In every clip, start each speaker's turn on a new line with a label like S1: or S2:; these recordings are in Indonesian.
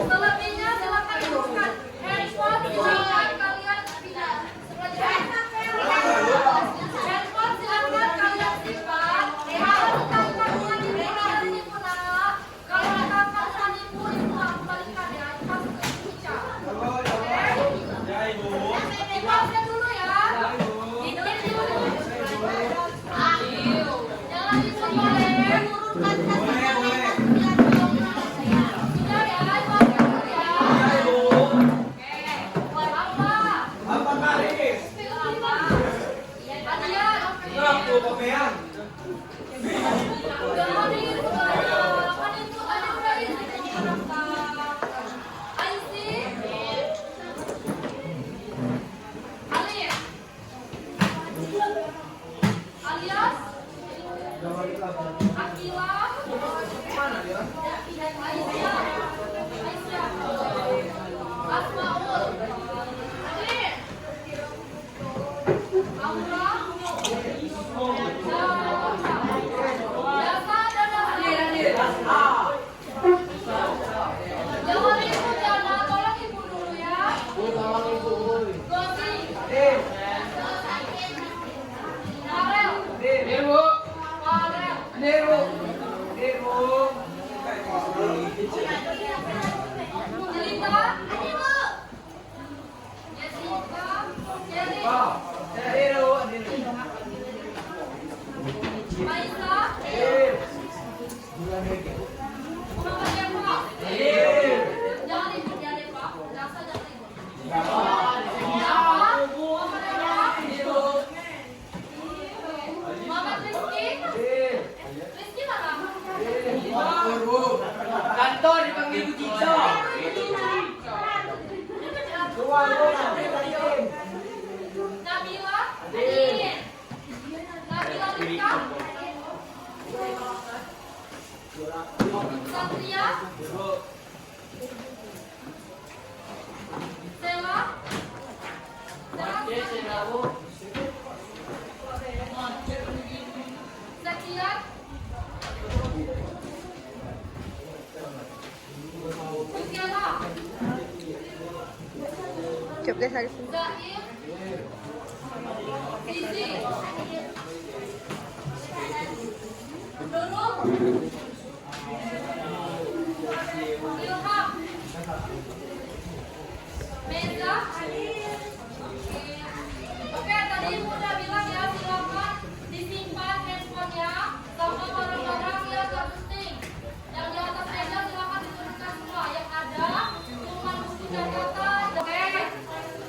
S1: Selebihnya silakan dibuka. Handphone silakan kalian pindah. Handphone silakan kalian simpan. Kalau kakaknya dibuka dari Nipuna, kalau kakaknya Nipun itu kembalikan ya. Masuk ke Cica. Dipause dulu ya. Dikit dulu. Jangan diseboleh.
S2: Kantor dipanggil Bu Cica.
S1: Nabila, Adin. Nabila Lika. Satria. Sela. Setia. Luciana.
S3: Coba deh hari
S1: Zaim. Zizi. Nurul. Ilham. Meza. Oke, tadi Ibu udah bilang ya, silakan disimpan handphonenya sama barang-barang yang gak penting. Yang di atas meja silakan diturunkan semua. Yang ada cuma bukti catatan. Oke,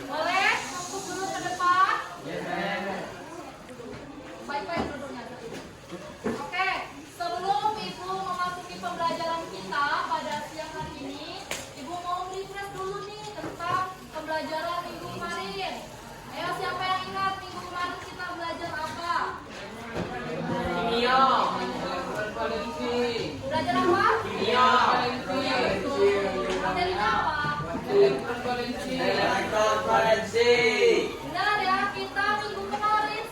S1: boleh masuk dulu ke depan. Baik-baik duduknya. Oke, sebelum Ibu memasuki pembelajaran kita pada siang hari ini, Ibu mau refresh dulu nih tentang pembelajaran minggu kemarin. Ayo, siapa yang ingat minggu kemarin kita belajar apa?
S2: Kimia.
S1: Belajar apa?
S2: Kimia.
S1: Materinya apa?
S2: Elektron forensik.
S1: Benar ya, kita minggu kemarin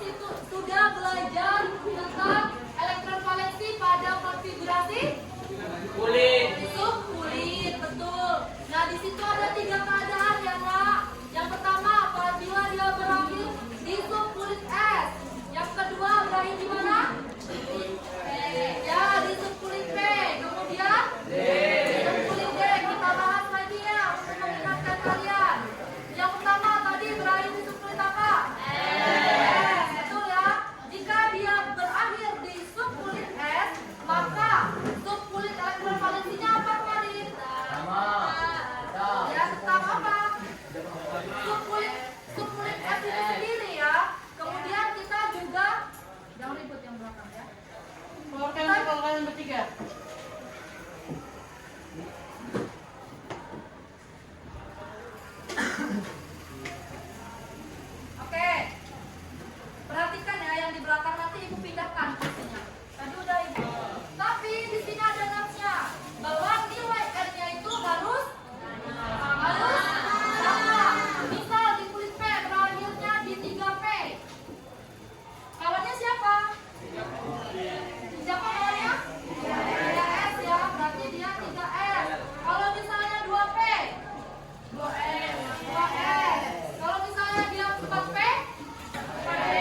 S1: sudah belajar tentang elektrovalensi pada konfigurasi
S2: Kulit.
S1: subkulit, betul. Nah, di situ ada 3 keadaan ya, Nak. Yang pertama, apabila dia berakhir di subkulit S. Yang kedua, berakhir di mana? Ya, di subkulit P. Kemudian di subkulit D. Kita bahas lagi ya untuk mengingatkan kalian. Yang pertama tadi berakhir di subkulit apa? S. Betul ya. Jika dia berakhir di subkulit S, maka subkulit elektrovalensinya apa? Oke. Perhatikan ya yang di belakang nanti ibu pindahkan kursinya. Tadi udah ibu. Tapi di sini ada notes-nya bahwa nilai N-nya itu harus sama. Misal di kulit P berakhirnya di 3P. Kawannya siapa? Siapa kawannya? 3S ya, berarti dia 3S. Kalau misalnya 2P, 2S. Kalau misalnya dia 4P, 4S.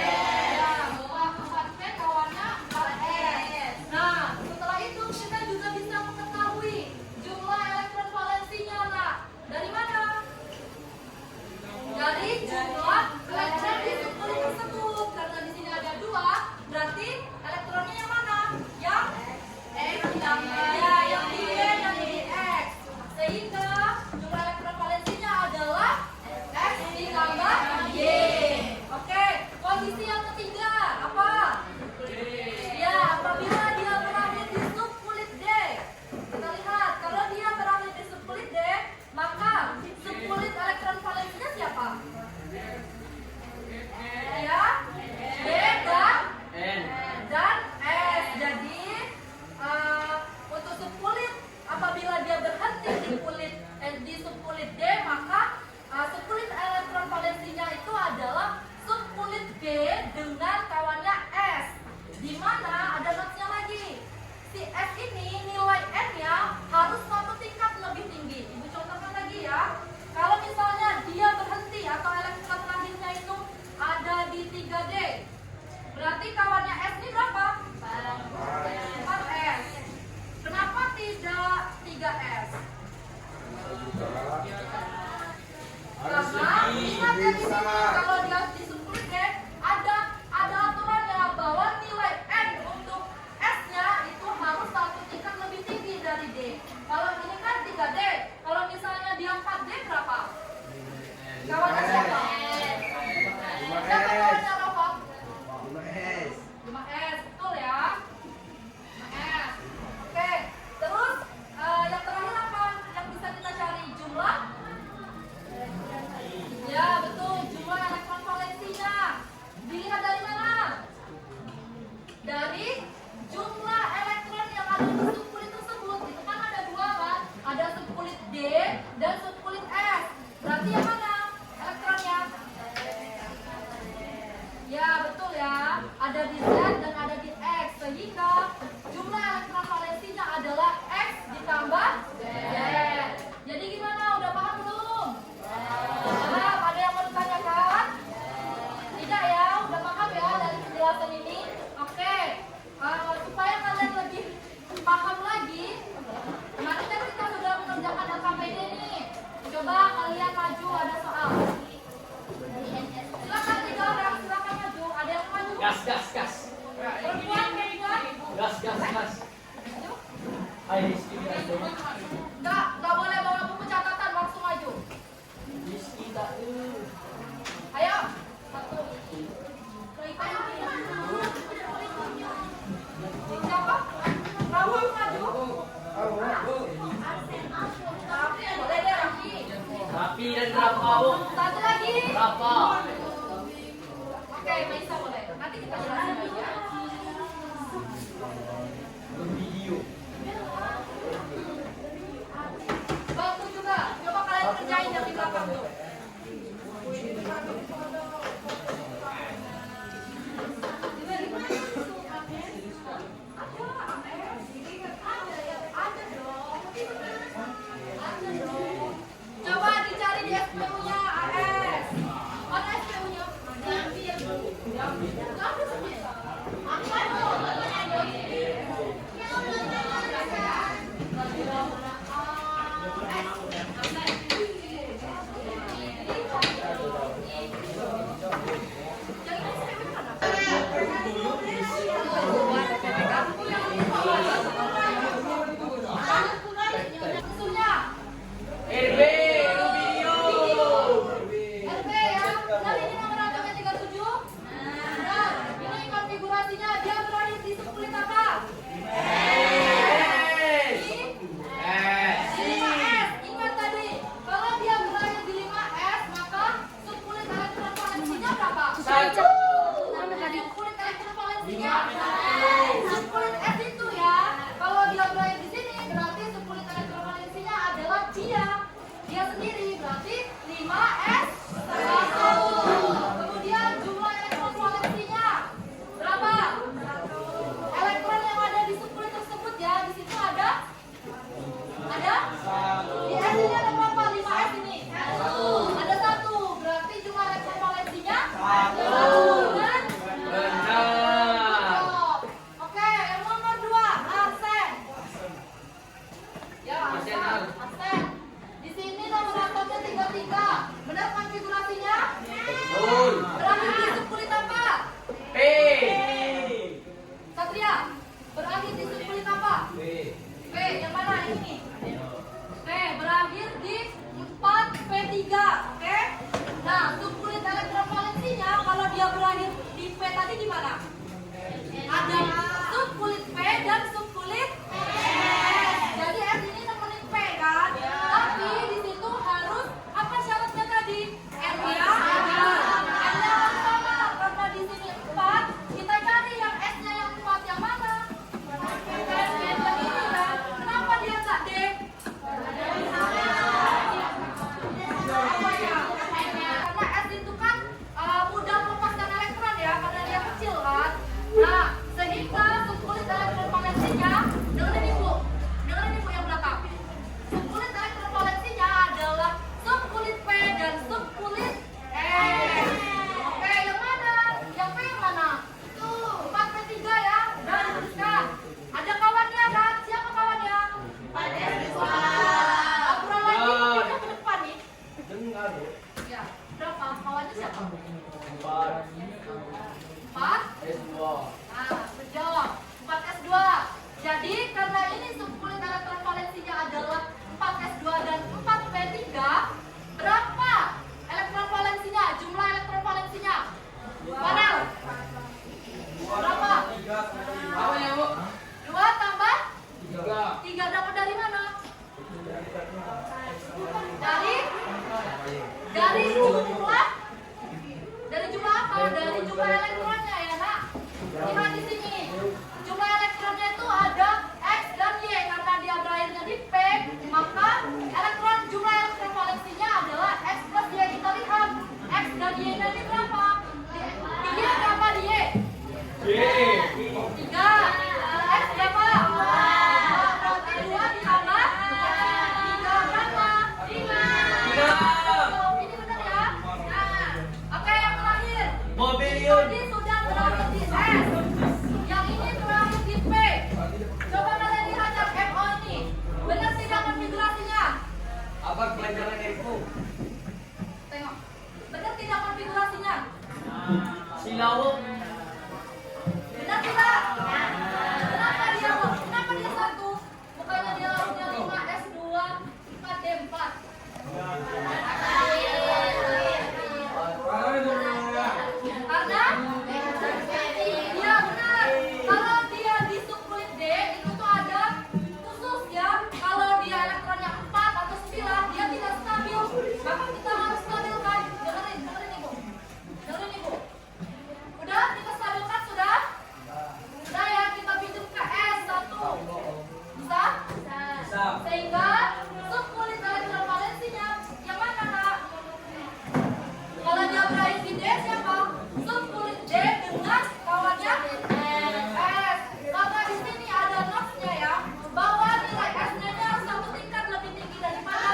S1: Ya, bahwa 4P kawannya 4S. Nah, setelah itu kita juga bisa mengetahui jumlah elektron valensinya, nak. Dari mana? Dari jumlah elektron di subkulit tersebut. Karena di sini ada 2, berarti elektronnya yang mana? Yang X ditambah yang di Y dan di X. Sehingga jumlah elektron valensinya adalah X ditambah Y. Oke, kondisi yang ketiga apa? Ya, apabila dia berakhir di subkulit D. Kita lihat, kalau dia berakhir di subkulit D, maka subkulit elektron valensinya siapa? Ya, D dan S. Jadi untuk subkulit apabila dia berhenti di subkulit D, maka subkulit elektron valensinya itu adalah subkulit B dengan kawannya S. Di mana ada notes-nya lagi. Si S ini nilai N-nya harus satu tingkat lebih tinggi. Ibu contohkan lagi ya. Kalau misalnya dia berhenti atau elektron terakhirnya itu ada di 3D, berarti kawannya S ini berapa? 4S. Kenapa tidak 3S? Karena ingat ya di sini kalau dia di subkulit D ada aturannya bahwa nilai N untuk S-nya itu harus satu tingkat lebih tinggi dari D. Kalau ini kan 3D. Kalau misalnya dia 4D berapa? Kawannya siapa? Siapa kawannya Rafa? 5S, betul ya? 5S. Oke, terus yang terakhir apa? Yang bisa kita cari jumlah? Ya, betul, jumlah elektron valensinya. Dilihat dari mana? Dari jumlah elektron yang ada di subkulit tersebut. Itu kan ada 2 kan? Ada subkulit D dan subkulit S. Berarti yang mana elektronnya? Ya, betul ya. Ada di Z dan ada di X. Sehingga jumlah elektron valensinya adalah X ditambah Z. Jadi gimana? Udah paham belum? Paham? Ada yang mau ditanyakan? Tidak ya? Udah paham ya dari penjelasan ini? Oke. Supaya kalian lebih paham lagi, kemarin kan kita sudah mengerjakan LKPD nih. Coba kalian maju, ada soal. Silakan 3 orang, silakan maju. Ada yang maju?
S2: Gas.
S1: Perempuan.
S2: Gas. Ayo, Rizky,
S1: Enggak boleh bawa buku catatan, langsung maju.
S2: Rizky, tak
S1: Ayo. 1. Siapa? Kamu maju. Boleh deh, Raffi.
S2: Rapi dan Rafa, Bu.
S1: Satu lagi.
S2: Rafa.
S1: Oke, Maisa boleh. Nanti kita jelasin lagi ya.
S2: Video.
S1: Bagus juga. Coba kalian kerjain yang di belakang tuh. Coba dicari di SPU-nya AS. Mana SPU-nya? Nggak ada sebenarnya. Di S ini ada berapa? 5 S ini? Ada 1. Berarti jumlah elektron valensinya 1. Dan
S2: Benar.
S1: oke, yang nomor 2, arsen. Ya,
S2: Arsen.
S1: arsen. Di sini nomor atomnya 33. Benar konfigurasinya?
S2: Betul.
S1: Berakhir di subkulit apa?
S2: P.
S1: Satria, berakhir di subkulit apa?
S2: P.
S1: P, yang mana ini? P, berakhir di 4P3, oke? Nah, subkulit elektron valensinya kalau dia berakhir di P tadi di mana? Ada subkulit P dan subkulit S. Jadi S ini nemenin P kan? Tapi di situ harus apa syaratnya tadi? N nya ada. N-nya harus sama karena di sini 4. Kita cari yang S-nya yang 4 yang mana? S yang ini kan? Kenapa dia nggak D? Apa ya? Karena S itu kan mudah melepaskan elektron ya, karena dia kecil kan. Nah, sehingga subkulit elektron valensinya, dengerin ibu yang belakang. Subkulit elektron valensinya adalah subkulit P dan subkulit S. Oke, yang mana? Yang P yang mana? 4P3 ya, udah dituliskan. Ada kawannya kan? Siapa kawannya? 4S2. Obrolan lagi kita ke depan nih.
S2: Dengar.
S1: Ya, berapa? Kawannya siapa?
S2: 4.
S1: 4?
S2: S2.
S1: Nah, sejawab 4S2. Jadi karena ini subkulit elektron valensinya adalah 4S2 dan 4P3, berapa elektron valensinya? Jumlah elektron valensinya? Mana? Berapa?
S2: Apa ya, Bu?
S1: 2 tambah
S2: 3.
S1: 3 dapat dari mana? Dari jumlah apa? Dari jumlah elektronnya ya, Nak. Lihat di sini. Jumlah elektronnya itu ada X dan Y karena dia berakhirnya di P, maka jumlah elektron valensinya adalah X plus Y. Kita lihat X dan Y-nya ini berapa? Di Y berapa di Y?
S2: Y.
S1: 3. X berapa? Berarti 2 ditambah 3 berapa? 5. Ini benar ya? Nah, oke, yang terakhir.
S2: Mobilion.
S1: Tadi sudah berakhir di S. Yang ini berakhir di P. Coba kalian lihat yang MO ini. Benar tidak konfigurasinya?
S2: Apa pelajaran info?
S1: Tengok. Benar tidak konfigurasinya?
S2: Silawok.
S1: Benar tidak? Kenapa dia 1? Bukannya dia harusnya 5S2, 4D4. Karena iya benar. Kalau dia di subkulit D itu tuh ada khusus ya. Kalau dia elektronnya 4 atau 9 dia tidak stabil. Maka kita harus stabilkan. Dengerin Ibu. Udah kita stabilkan sudah? Sudah ya, kita pinjam ke S1. Bisa?
S2: Bisa.
S1: Sehingga subkulit elektron valensinya yang mana, Kak? Kalau dia berakhir di D siapa? Subkulit D dengan kawannya S. Maka di sini ada notes-nya ya, bahwa nilai S-nya harus 1 tingkat lebih tinggi daripada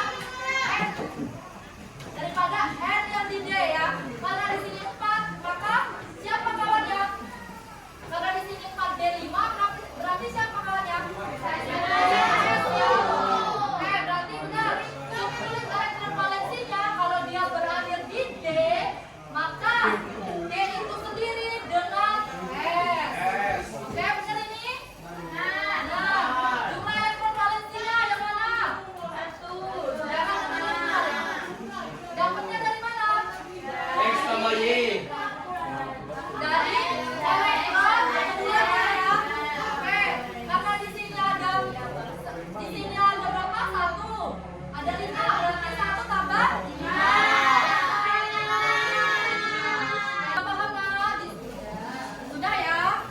S1: N yang di D ya. Karena di sini 4, maka siapa kawannya? Karena di sini 4D5, berarti siapa kawannya? S ya. Berarti benar. Subkulit elektron valensinya kalau dia berakhir di D, maka D itu sendiri dengan S. Oke, benar ini? Nah, jumlah elektron valensinya yang mana? 1. Jangan benar ya. Dapatnya dari mana?
S2: X tambah Y.
S1: Dari elektron kedua ya. Oke, karena di sini ada berapa? 1. Ada 5, berarti 1 tambah 5. Paham nggak? Sudah ya?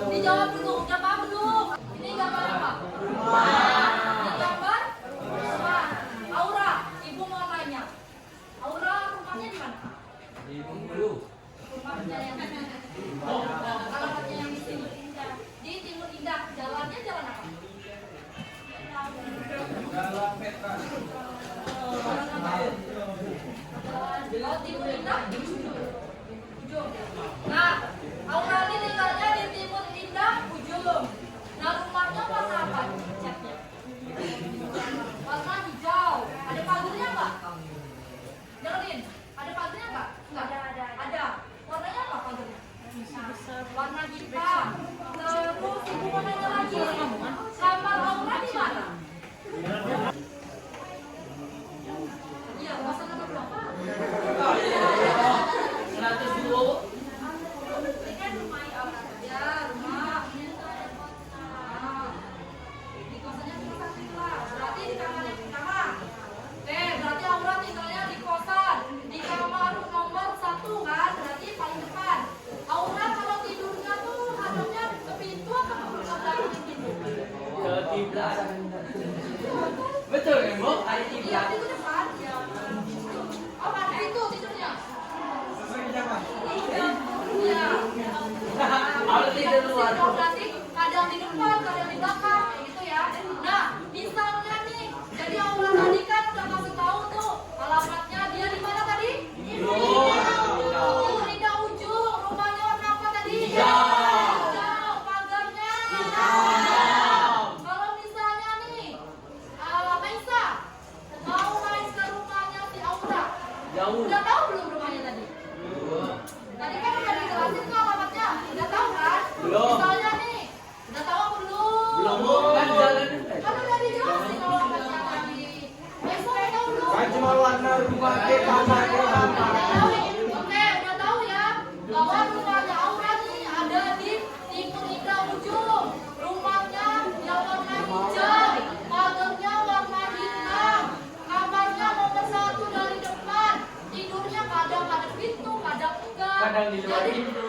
S1: Dijawab dulu. Udah paham belum? Ini gambar apa? Ini gambar rumah. Aura, Ibu mau nanya. Aura rumahnya di mana?
S2: Di Bengkulu.
S1: Rumahnya yang di sini. Alamatnya yang di sini. Di Timur Indah. Jalannya jalan apa?
S2: Jalan
S1: timur indah ujung. Nah, Aura ini tinggalnya di timur indah ujung. Nah, rumahnya warna apa? Catnya. Warna hijau. Ada pagarnya nggak? Dengerin, ada pagarnya nggak? Nggak. Ada. Warnanya apa pagarnya? Warna hitam. Terus ibu mau nanya lagi. Kamar Aura di mana? Iya, masa nomor berapa?
S2: 102.
S1: Ini kan rumah Aura. Ya, rumah. Nah, di kosannya cuma satu kelas. Berarti di kamar yang pertama. Berarti Aura tinggalnya di kosan. Di kamar nomor 1 kan? Berarti paling depan. Aura kalau tidurnya tuh hadapnya ke pintu atau ke belakang pintu?
S2: Ke kiblat. Betul kan, Bu? Ada
S1: Iya,
S2: kiblat.
S1: itu depan. Ya. Oh, ada itu tidurnya. Iya.
S2: Aura tidur luar.
S1: Berarti kadang di depan, kadang di belakang, kayak gitu ya. Nah, misalnya nih, jadi Aura tadi kan udah kasih tahu tuh alamatnya dia di mana tadi? Timur Indah ujung. Rumahnya warna apa tadi? Hijau. Pagarnya? Kalau misalnya nih, Maisa mau main ke rumahnya si Aura,
S2: Jauh.
S1: udah tahu belum rumahnya tadi? Tadi kan udah dijelasin tuh alamatnya, udah tahu kan?
S2: Belum.
S1: Misalnya nih, udah tahu apa belum?
S2: Belum, Bu. Kan jalan.
S1: Kan udah dijelasin alamatnya tadi. Maisa udah tahu belum?
S3: Kan cuma warna rumah kita pakai apa?
S1: Oke, udah tahu ya bahwa rumahnya Aura nih ada di timur indah ujung. Rumahnya yang warna hijau, pagarnya warna hitam, kamarnya nomor 1 dari depan. Tidurnya kadang ada pintu, kadang enggak.
S2: Kadang di luar
S1: Jadi-
S2: pintu.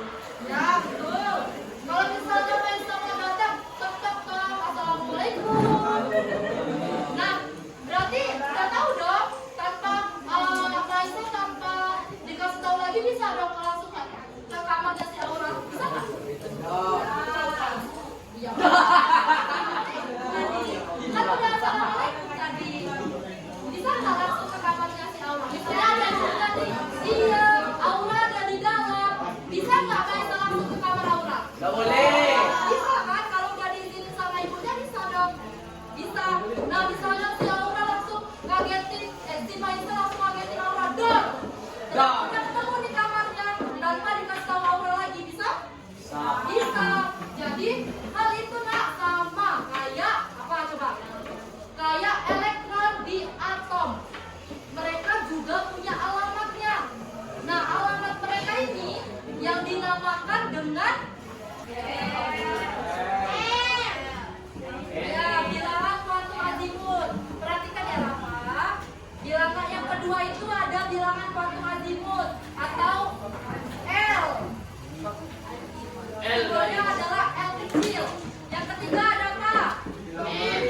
S1: Ya betul. Kalau misalnya Maisa mau datang, tok tok tok, assalamualaikum. Nah, berarti udah tahu dong tanpa Maisa tanpa dikasih tahu lagi bisa dong langsung ke kamarnya si Aura. Bisa nggak? Iya. Kan udah assalamualaikum tadi. Bisa nggak langsung ke kamarnya si Aura? Misalnya ada juga nih, iya Aura ada di dalam. Bisa nggak Maisa langsung ke kamar Aura?
S2: Nggak boleh.
S1: Bisa kan kalau udah diizinin sama ibunya bisa dong. Bisa. Nah misalnya si Aura langsung ngagetin, si Maisa langsung ngagetin Aura. Dor.
S2: Dor.
S1: Udah ketemu di kamarnya tanpa dikasih tahu Aura lagi bisa?
S2: Bisa.
S1: Bisa. Jadi hal itu nak sama kayak apa coba? Kayak elektron di atom. Mereka juga punya alamatnya. Nah alamat mereka ini yang dinamakan dengan ya, bilangan kuantum azimut. Perhatikan ya Rafa. Bilangan yang kedua itu ada bilangan kuantum azimut atau L.
S2: L.
S1: Simbolnya adalah L kecil. Yang ketiga ada apa? M.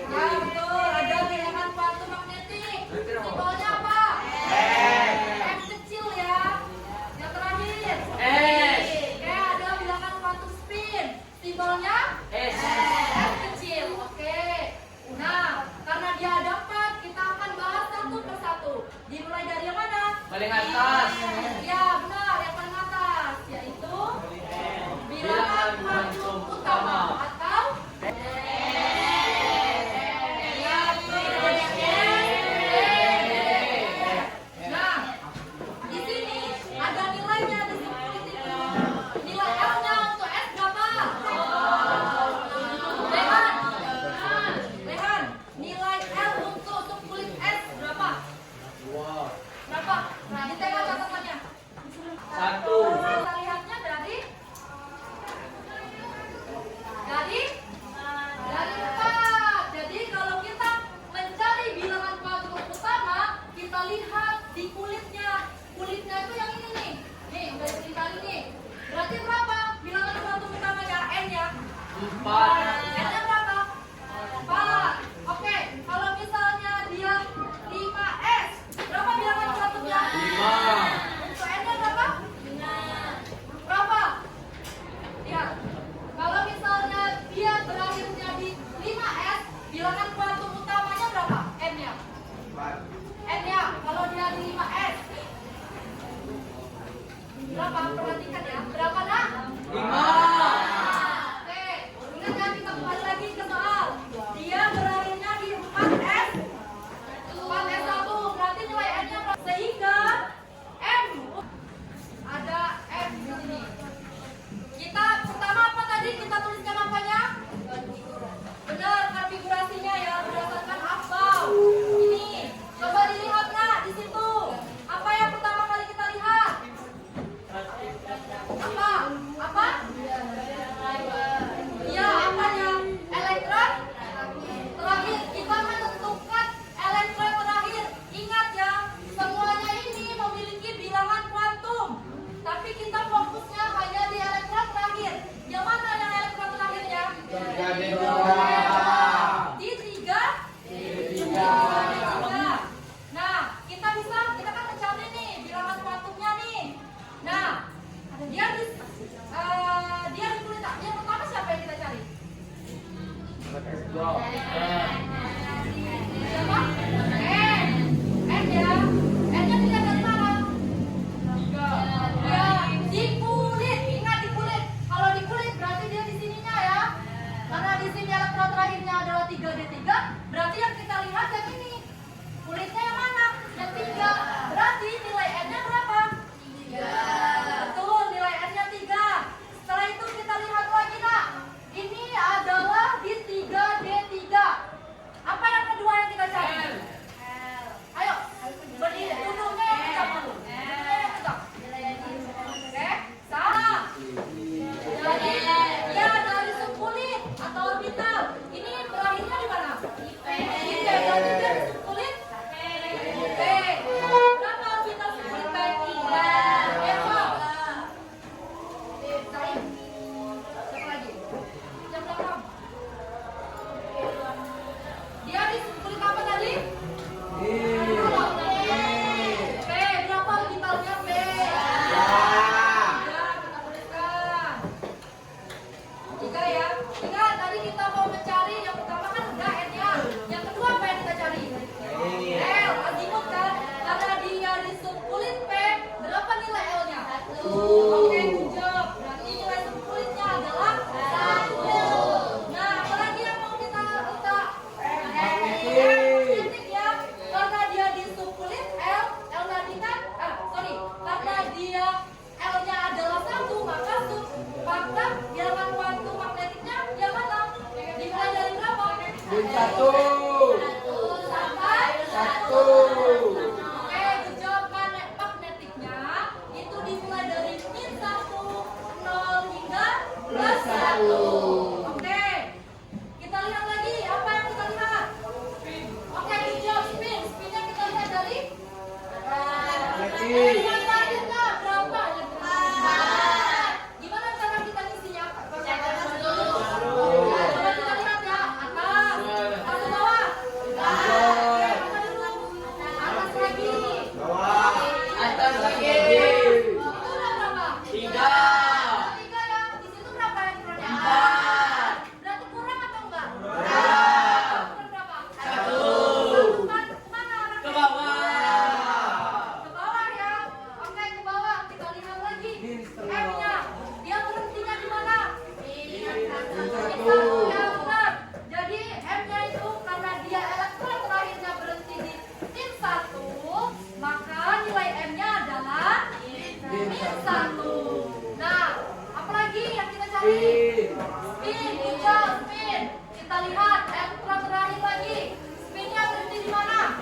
S1: Ya betul, ada bilangan kuantum magnetik. Simbolnya apa? M kecil ya. Yang terakhir
S2: S.
S1: Oke, ada bilangan kuantum spin. Simbolnya
S2: S.
S1: S kecil. Oke. Nah, karena dia ada 4, kita akan bahas satu persatu. Dimulai dari yang mana?
S2: Paling atas.
S1: Ya, benar. Yang paling atas yaitu bilangan kuantum utama atau ya, betul. Nah, di sini ada nilainya di sini. Nilai L-nya untuk S berapa? Rehan, nilai L untuk subkulit S berapa? Berapa? Nah, ditengok catatannya.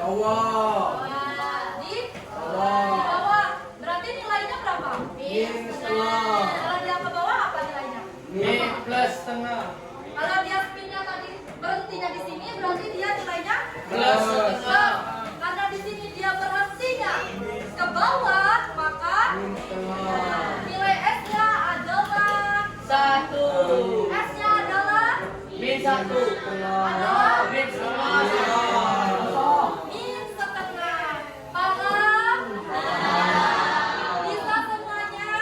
S3: bawah.
S1: Di
S3: Bawah.
S1: bawah. Berarti nilainya berapa?
S3: Min setengah.
S1: Kalau dia ke bawah apa nilainya?
S2: Min plus setengah.
S1: Kalau dia spinnya tadi berhentinya di sini, berarti dia nilainya
S2: Plus setengah.
S1: karena di sini dia berhentinya ke bawah, maka
S3: Min setengah.
S1: nilai S-nya adalah
S2: 1.
S1: S-nya adalah
S2: Min 1.
S1: adalah
S2: Min setengah.
S1: min setengah. Paham? Bisa semuanya?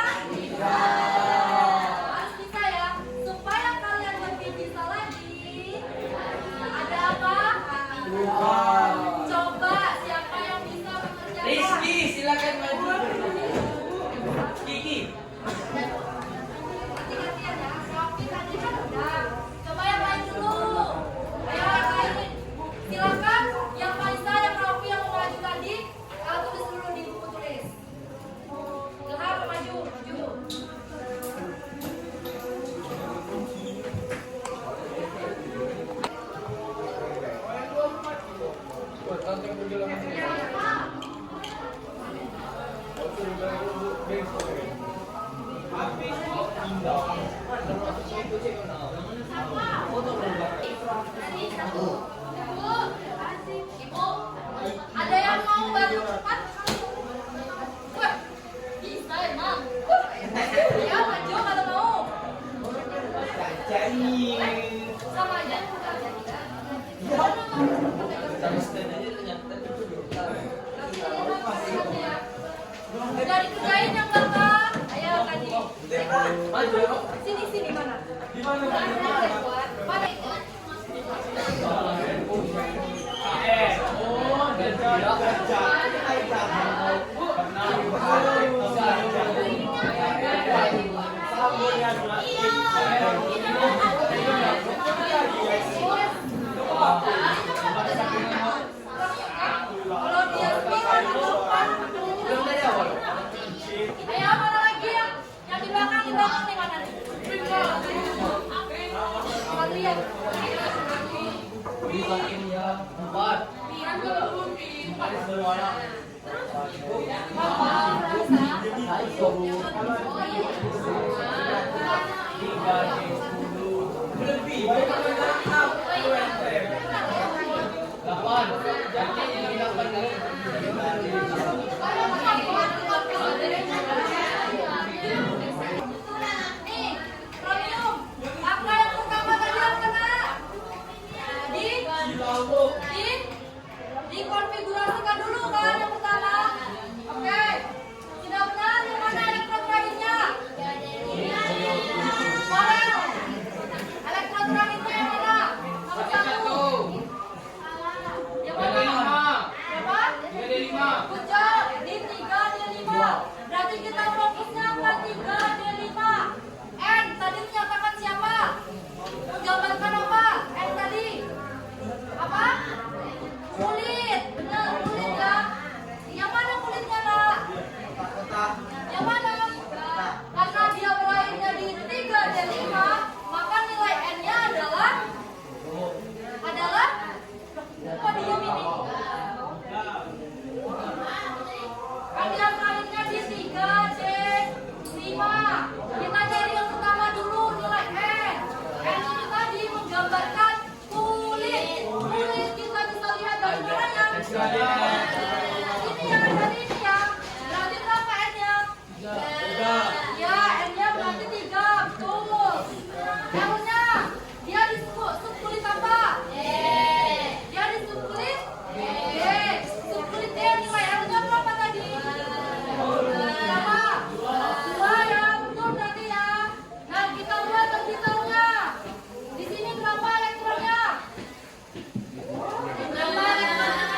S1: Harus bisa ya. Supaya kalian lebih bisa lagi. Ada apa?
S3: Bukan.
S1: Coba siapa yang bisa mengerjakan?
S2: Rizky, silakan maju. Kiki.
S1: Ganti-gantian ya. Sofi tadi kan udah. Coba yang lain dulu. Ayo yang lain. Silakan yang Faisa, yang Raufi yang mau maju tadi, tulis dulu di buku tulis. Ilham maju, maju. Ibu, ada yang mau bantu cepat? Wah, bisa emang. Ya maju kalau mau. Sama aja. Udah dikerjain yang belakang. Ayo kaji. Sini mana? Mana? Kalau dia speaker di depan, ayo mana lagi yang di belakang nih mana nih? Lihat.
S2: Empat.
S1: Nih, Romium, apa yang pertama tadi yang kena? Dikonfigurasikan dulu kan yang pertama. Oke, sudah benar yang mana elektron terakhirnya? Korel. Elektron terakhirnya yang mana? Nomor 1. Yang mana? Berapa? Betul, di 3 di 5. Berarti kita fokusnya ke 3 di 5. N tadi menyatakan siapa? Menggambarkan apa? N tadi apa? Kulit. Benar, kulit ya. Yang mana kulitnya, Nak? Yang mana? Karena dia berakhirnya di 3 di 5, maka nilai N-nya adalah apa diam ini? Kan dia berakhirnya di 3 D 5. Kita cari yang pertama dulu nilai N. N itu tadi menggambarkan kulit. Kulit kita bisa lihat dari mana ya? Ini ya, dari ini ya. Berarti berapa N-nya? Ya, N-nya berarti 3. Betul. L-nya dia di subkulit apa? Dia di subkulit D. Subkulit D nilai L-nya berapa tadi? Berapa? 2 ya, betul berarti ya. Nah, kita lihat orbitalnya. Di sini berapa elektronnya? Berapa elektronnya?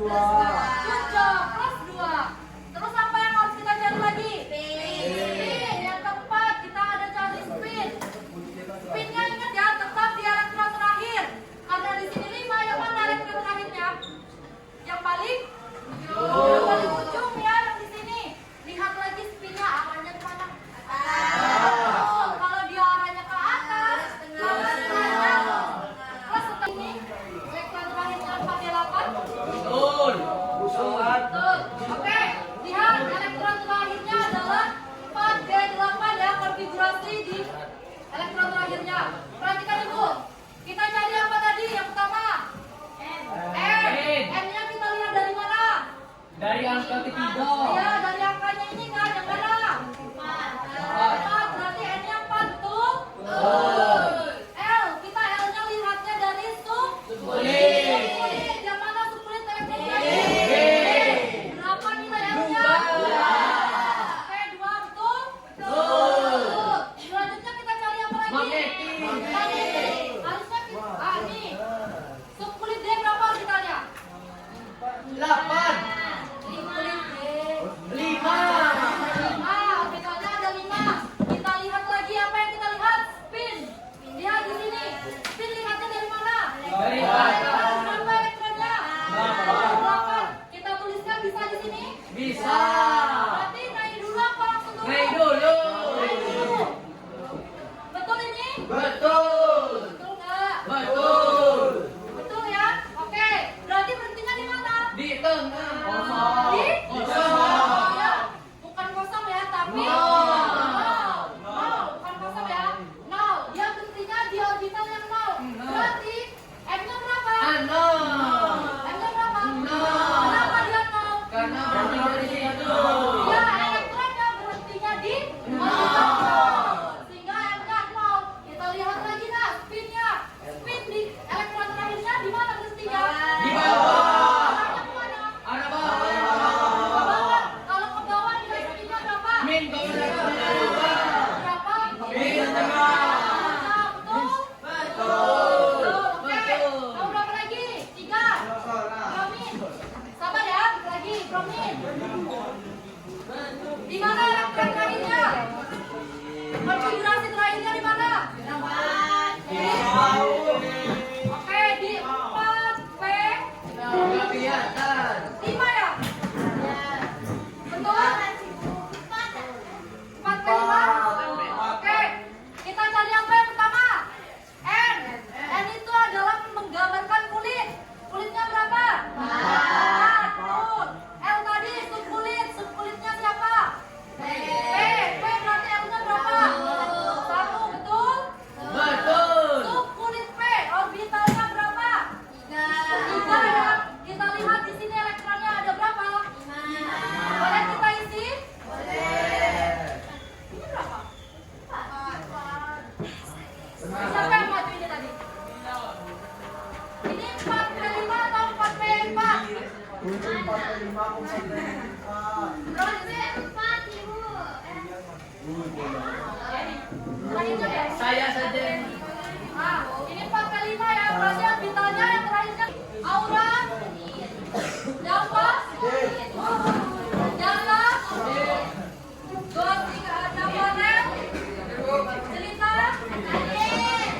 S3: 2.
S1: Good job, plus 2. Terus apa yang harus kita cari lagi? Spin. Yang keempat, kita ada cari spin. Spinnya ingat ya, tetap di elektron terakhir. Karena di sini 5, yang mana elektron terakhirnya? Yang paling ujung ya, yang di sini. Lihat lagi spinnya, arahnya ke mana? Betul. Kalau dia arahnya ke atas, plus setelah ini, elektron terakhirnya 4D8.
S2: Betul.
S1: Betul. Oke, lihat elektron terakhirnya adalah 4D8 ya, konfigurasi di elektron terakhirnya. Perhatikan Ibu. Kita cari apa tadi? Yang pertama. N. N-nya kita lihat dari mana?
S2: Dari angka ketiga.
S1: Ya, dari angkanya ini kan, yang mana? 4. Berarti N-nya 4, betul? L. Kita L-nya lihatnya dari
S2: Subkulit.
S1: subkulit. Yang mana subkulit elektron terakhir? Berapa nilai L-nya? 2. Oke, 2, betul? Betul. Selanjutnya kita cari apa lagi?
S2: Magnetik.
S1: Magnetik. Harusnya kita, nih. Subkulit D berapa harus kita lihat?
S2: 8.
S1: Subkulit D.
S2: 5.
S1: 5, orbitalnya ada 5. Kita lihat lagi apa yang kita lihat? Spin. Lihat di sini. Spin lihatnya dari mana?
S2: Dari
S1: Elektron,
S2: atas.
S1: berapa elektronnya? 8. Kita tuliskan bisa di sini?
S2: Bisa.
S1: Berarti naik dulu apa langsung turun?
S2: Naik dulu.
S1: Naik dulu. Betul ini?
S2: Betul.
S1: Betul nggak?
S2: Betul.
S1: Betul ya? Oke. Berarti berhentinya di mana?
S2: Di tengah.
S1: Di?
S2: Kosong.
S1: Ya. Bukan kosong ya, tapi
S2: Nol.
S1: Nol. Bukan kosong ya. Nol. Dia berhentinya di orbital yang nol. Berarti M-nya berapa?
S2: Nol.
S1: M-nya berapa?
S2: Nol.
S1: Kenapa dia nol?
S2: Karena berarti dari situ.
S1: Ya, elektronnya berhentinya di orbital nol. Sehingga M-nya nol. Kita lihat lagi nah, spinnya. Spin di elektron terakhirnya di mana berhentinya?
S2: Di bawah.
S1: Arahnya kemana?
S2: Ada bawah.
S1: Ke bawah. Kalau ke bawah nilai spinnya berapa?
S2: Min kalau dari bawah.
S1: Berapa?
S2: Min tengah.
S1: Betul?
S2: Betul.
S1: Oke.
S2: Betul.
S1: Mau berapa lagi? 3. Bromin. Sabar ya, lagi bromin. Di mana elektron terakhirnya? Konfigurasi terakhirnya di mana? Oke, di 4P
S2: Nggak kelihatan.
S1: 5 ya? Betul? 4P5? Oke. Kita cari apa yang pertama? N. N itu adalah menggambarkan kulit. Kulitnya berapa? 4. Betul. L tadi subkulit. Subkulitnya siapa? P. P berarti L-nya berapa? 1. Betul?
S2: Betul.
S1: Subkulit P. Orbitalnya berapa? 3 ya. Kita lihat di sini elektronnya ada berapa? Boleh kita isi? Ini berapa? Siapa yang maju ini tadi? Ini 4P5 atau 4P4?
S3: Untuk 4 5 aku pilih 4.
S1: Terus ini 4 Ibu. Terakhirnya ya?
S2: Saya saja.
S1: Nah, ini 4P5 ya. Berarti orbitalnya yang terakhirnya aura. Java. Java. Jessica. Javanel. Jelita.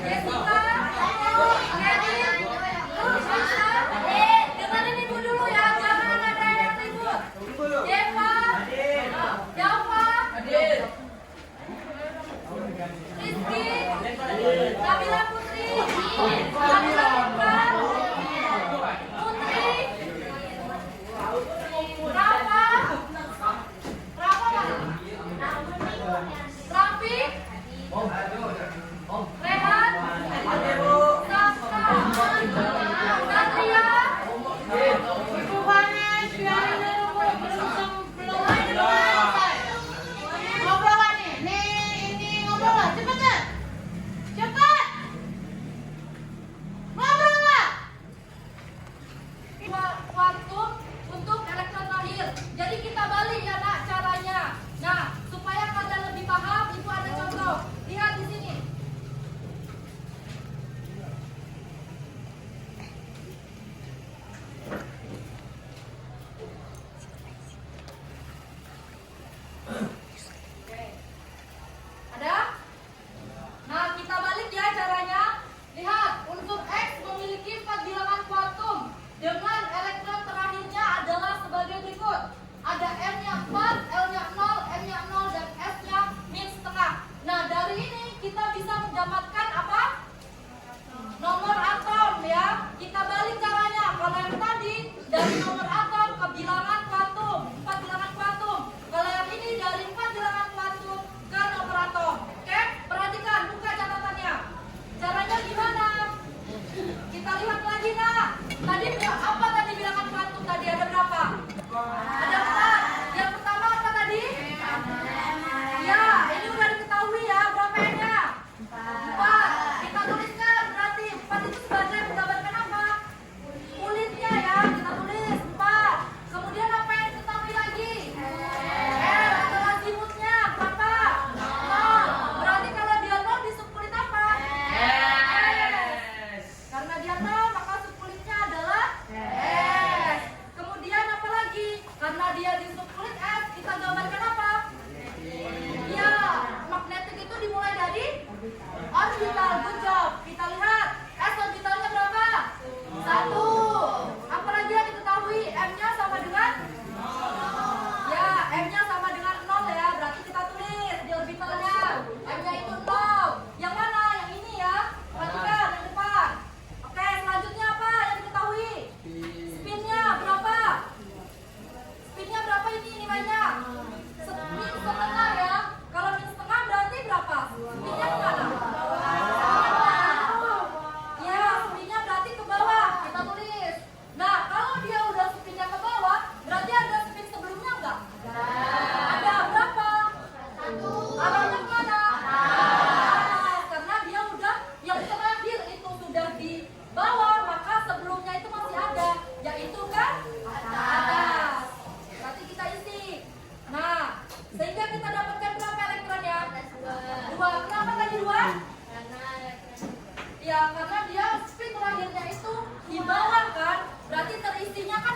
S1: Jessica. Kevin. Sasha. Dengerin ibu dulu ya. Jangan ada yang ribut. Deva. Java.
S2: Hadir.
S1: Rizky. Nabila Putri. Nabila Putra. Putri. Rafa. Rafa mana? Raffi. Rehan. Sasha. Satria. Ibu Vanes. Biarin dulu. Belum selesai. Ngobrol nggak nih? Ini ngobrol nggak? Cepet deh. Cepet. Ngobrol nggak? Waktu untuk elektron terakhir. Jadi kita balik ya nak caranya. Nah, supaya kalian lebih paham, ibu ada contoh. Lihat di sini.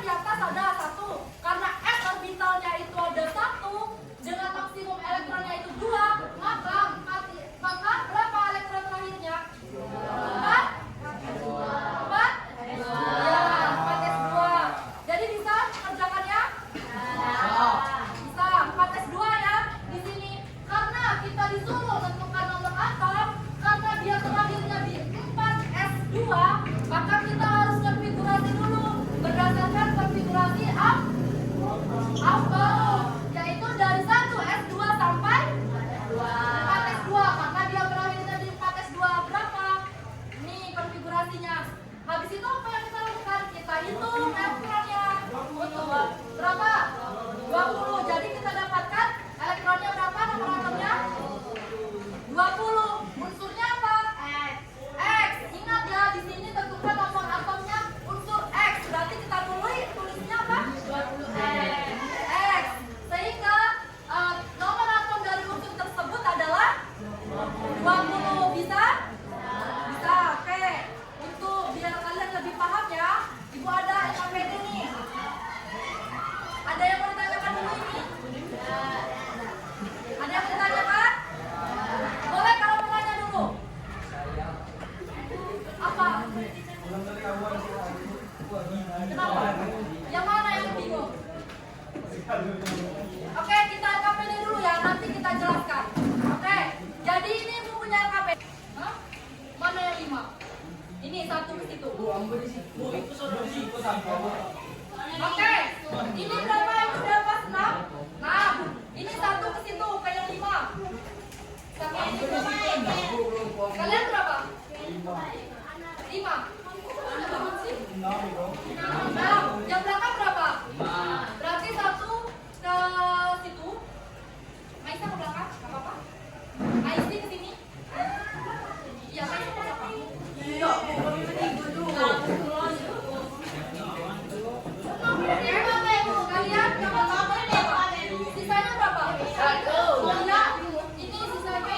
S1: di atas ada 1. Karena S orbitalnya itu ada 1 dengan maksimum elektronnya itu 2, maka berapa elektron terakhirnya? 4? 4? Ya, 4s2. Jadi bisa kerjakannya? Bisa 4s2 ya di sini. Karena kita disuruh tentukan nomor atom, karena dia terakhirnya di 4s2, maka kita harus konfigurasi dulu berdasarkan konfigurasi atom, yaitu dari 1s2 sampai 4s2, karena dia berakhirnya di 4s2 berapa? Ini konfigurasinya. Habis itu apa yang kita lakukan? Kita hitung elektronnya. Untuk berapa? 20. Jadi kita dapatkan elektronnya berapa, nomor atomnya? 20. Unsurnya apa? X. Ingat ya, di sini tentukan nomor atomnya unsur X. Berarti kita tulisnya apa? 20X. Sehingga nomor atom dari unsur tersebut adalah 20. Bisa? Bisa. Oke. Untuk biar kalian lebih paham ya, Ibu ada SKPD nih. Ada yang mau ditanyakan dulu ini? Ada yang mau ditanyakan? Boleh kalau mau tanya dulu. Apa? Kenapa? Yang mana yang bingung? Oke, kita LKPD dulu ya, nanti kita jelaskan. Oke, jadi ini Ibu punya LKPD. Hah? Mana yang 5? Ini 1 ke situ. Oke, ini berapa yang udah pas 6? Nah, ini 1 ke situ, ke yang 5. Sama ini berapa? Kalian berapa? 5. Ada banget sih. 6. Yang belakang berapa? Berarti 1 ke situ. Maisa ke belakang, gak apa-apa. Aisyah ke sini. Iya, Maisa ke belakang. Iya, kalian sisanya berapa? 1. Ini sisanya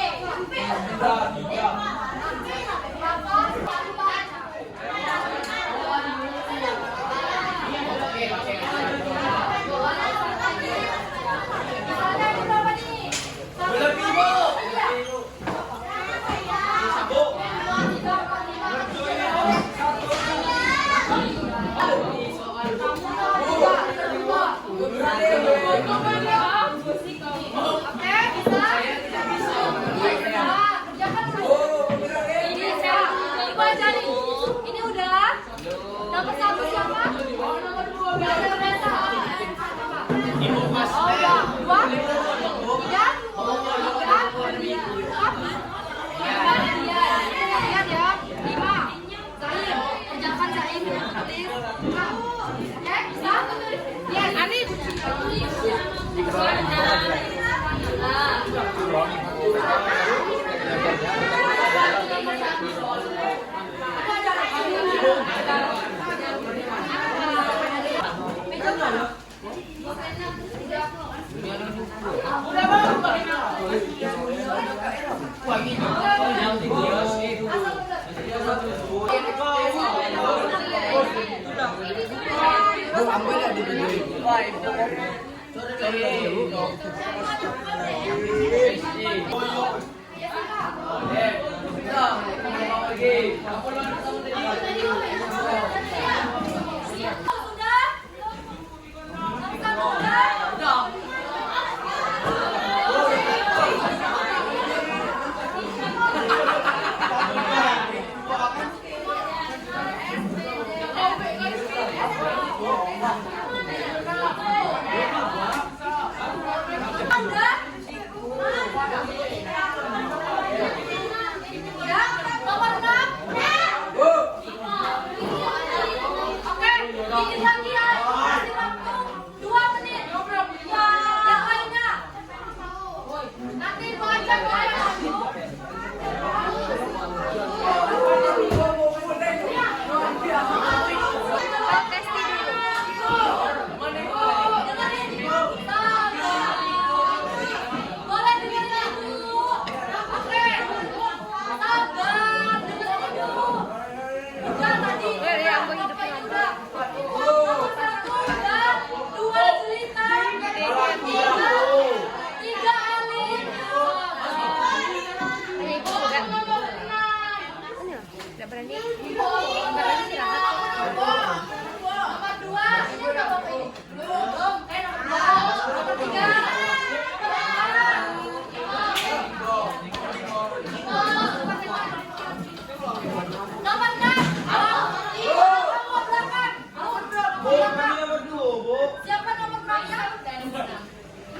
S3: Bu, kami nomor 2, Bu.
S1: Siapa nomor berapa?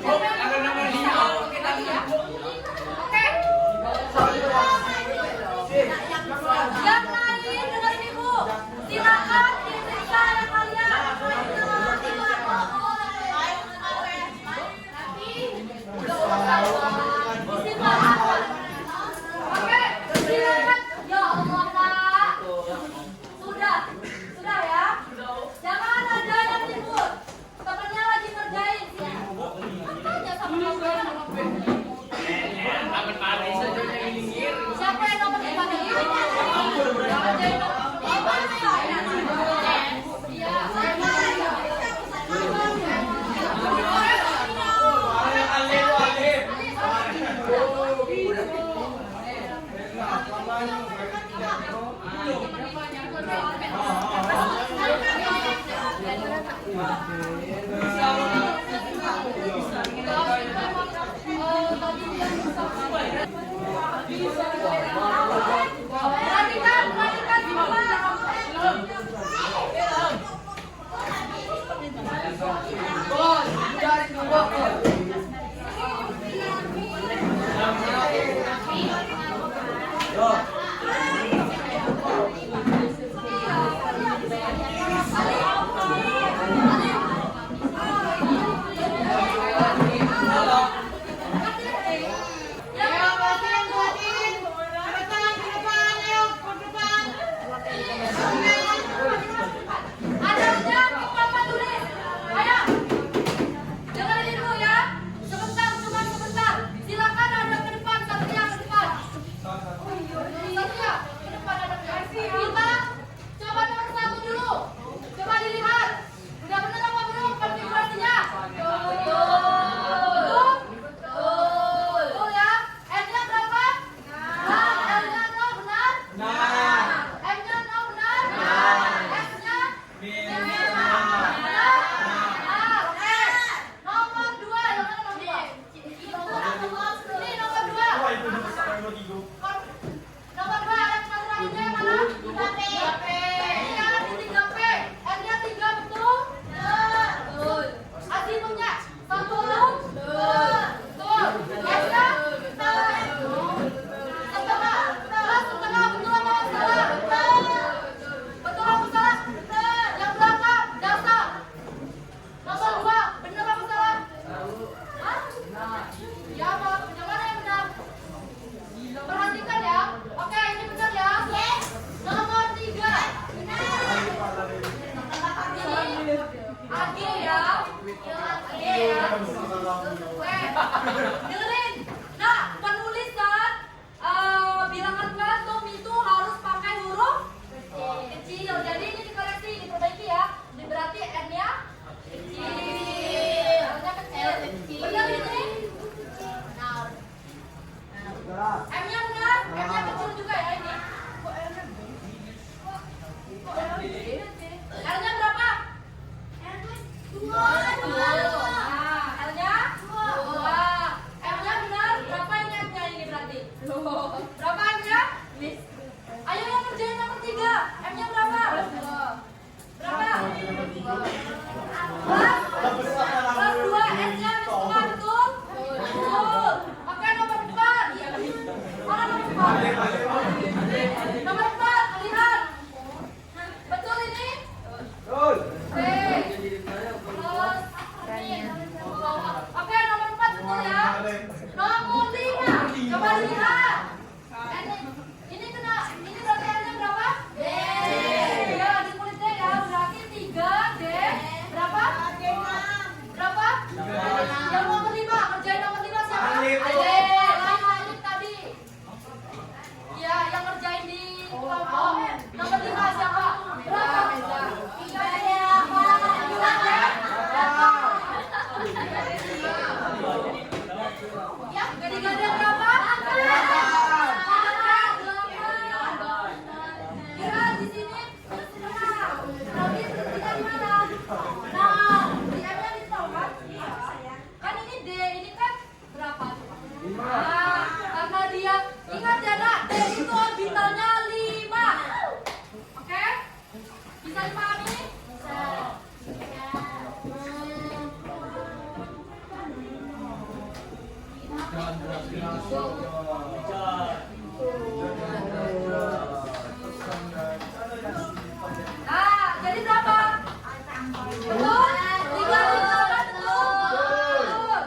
S2: Ada nomor 5.
S1: Oke. Yang lain dengan ibu, silakan diperiksa yang kalian. Oke, silakan. Ya Allah, Pak. Sudah ya. Jangan ada yang ribut. Temennya lagi ngerjain. Tanya sama kamu. Siapa yang nomor 5 nih? Perhatikan
S2: Bos, cari dulu.
S1: Ada undang Papa tulis. Ayo. Dengerin dulu ya. Sebentar, cuma sebentar. Silakan ada ke depan, Satria ke depan. Satria, ke depan ada ke depan. Kita coba nomor 1 dulu. Coba dilihat. Udah benar apa belum konfigurasinya? Betul ya. N-nya berapa? L-nya 0 benar? M-nya 0 benar? S-nya? Nomor 2, yang mana nomor 2? Ini nomor 2. Nomor 2 ada terakhirnya yang mana? 3P. Ini ada di 3P. N-nya 3 betul? Betul. Azimutnya 1 betul? Betul. S-nya? Setengah. Terus setengah betul apa salah? Betul apa salah? Yang belakang dasar. Nomor 2 benar apa salah? Hah? Ya apa? Yang mana yang benar? Perhatikan ya. Oke, ini benar ya. Nomor 3. Ini AG ya. AG ya. Oke. Dengerin. Nah, penulisan bilangan kuantum itu harus pakai huruf kecil. Jadi ini dikoreksi, diperbaiki ya. Ini berarti N-nya kecil. N-nya kecil. Benar ini? M-nya benar? M-nya kecil juga ya ini. L-nya berapa? Nah, L-nya 2. M-nya benar? Berapa ini M-nya ini berarti? Berapa M-nya? Ayo yang kerjain nomor 3. M-nya berapa? Berapa? Plus 2. S-nya setengah betul? Betul. Oke, nomor 4. Mana nomor 4? Nomor 4, lihat. Betul ini? Oke. Plus Nah, jadi berapa? Betul? 38 betul.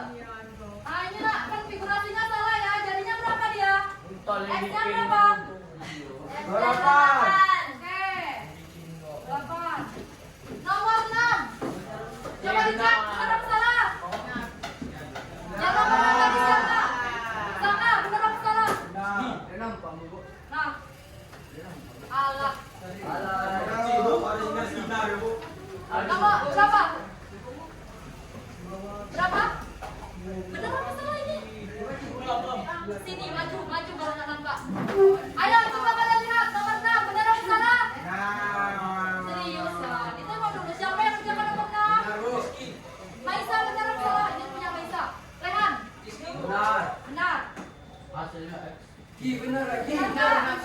S1: Nah, ini nak kan figurasinya salah ya. Jadinya berapa dia? X-nya berapa?
S3: Berapa?
S1: Oke. 8. Nomor 6. Coba dicek benar apa salah? Yang nomor 6 tadi siapa? Sama, benar apa salah? Nah. Alah. Nomor berapa? Berapa? Benar apa salah ini? Sini, maju kalau nggak nampak. Ayo coba kalian lihat nomor 6, benar apa salah? Seriusan, ditengok dulu siapa yang kerjakan nomor 6? Maisa benar apa salah? Ini punya Maisa. Rehan? Benar.
S3: Benar lagi.
S1: Benar.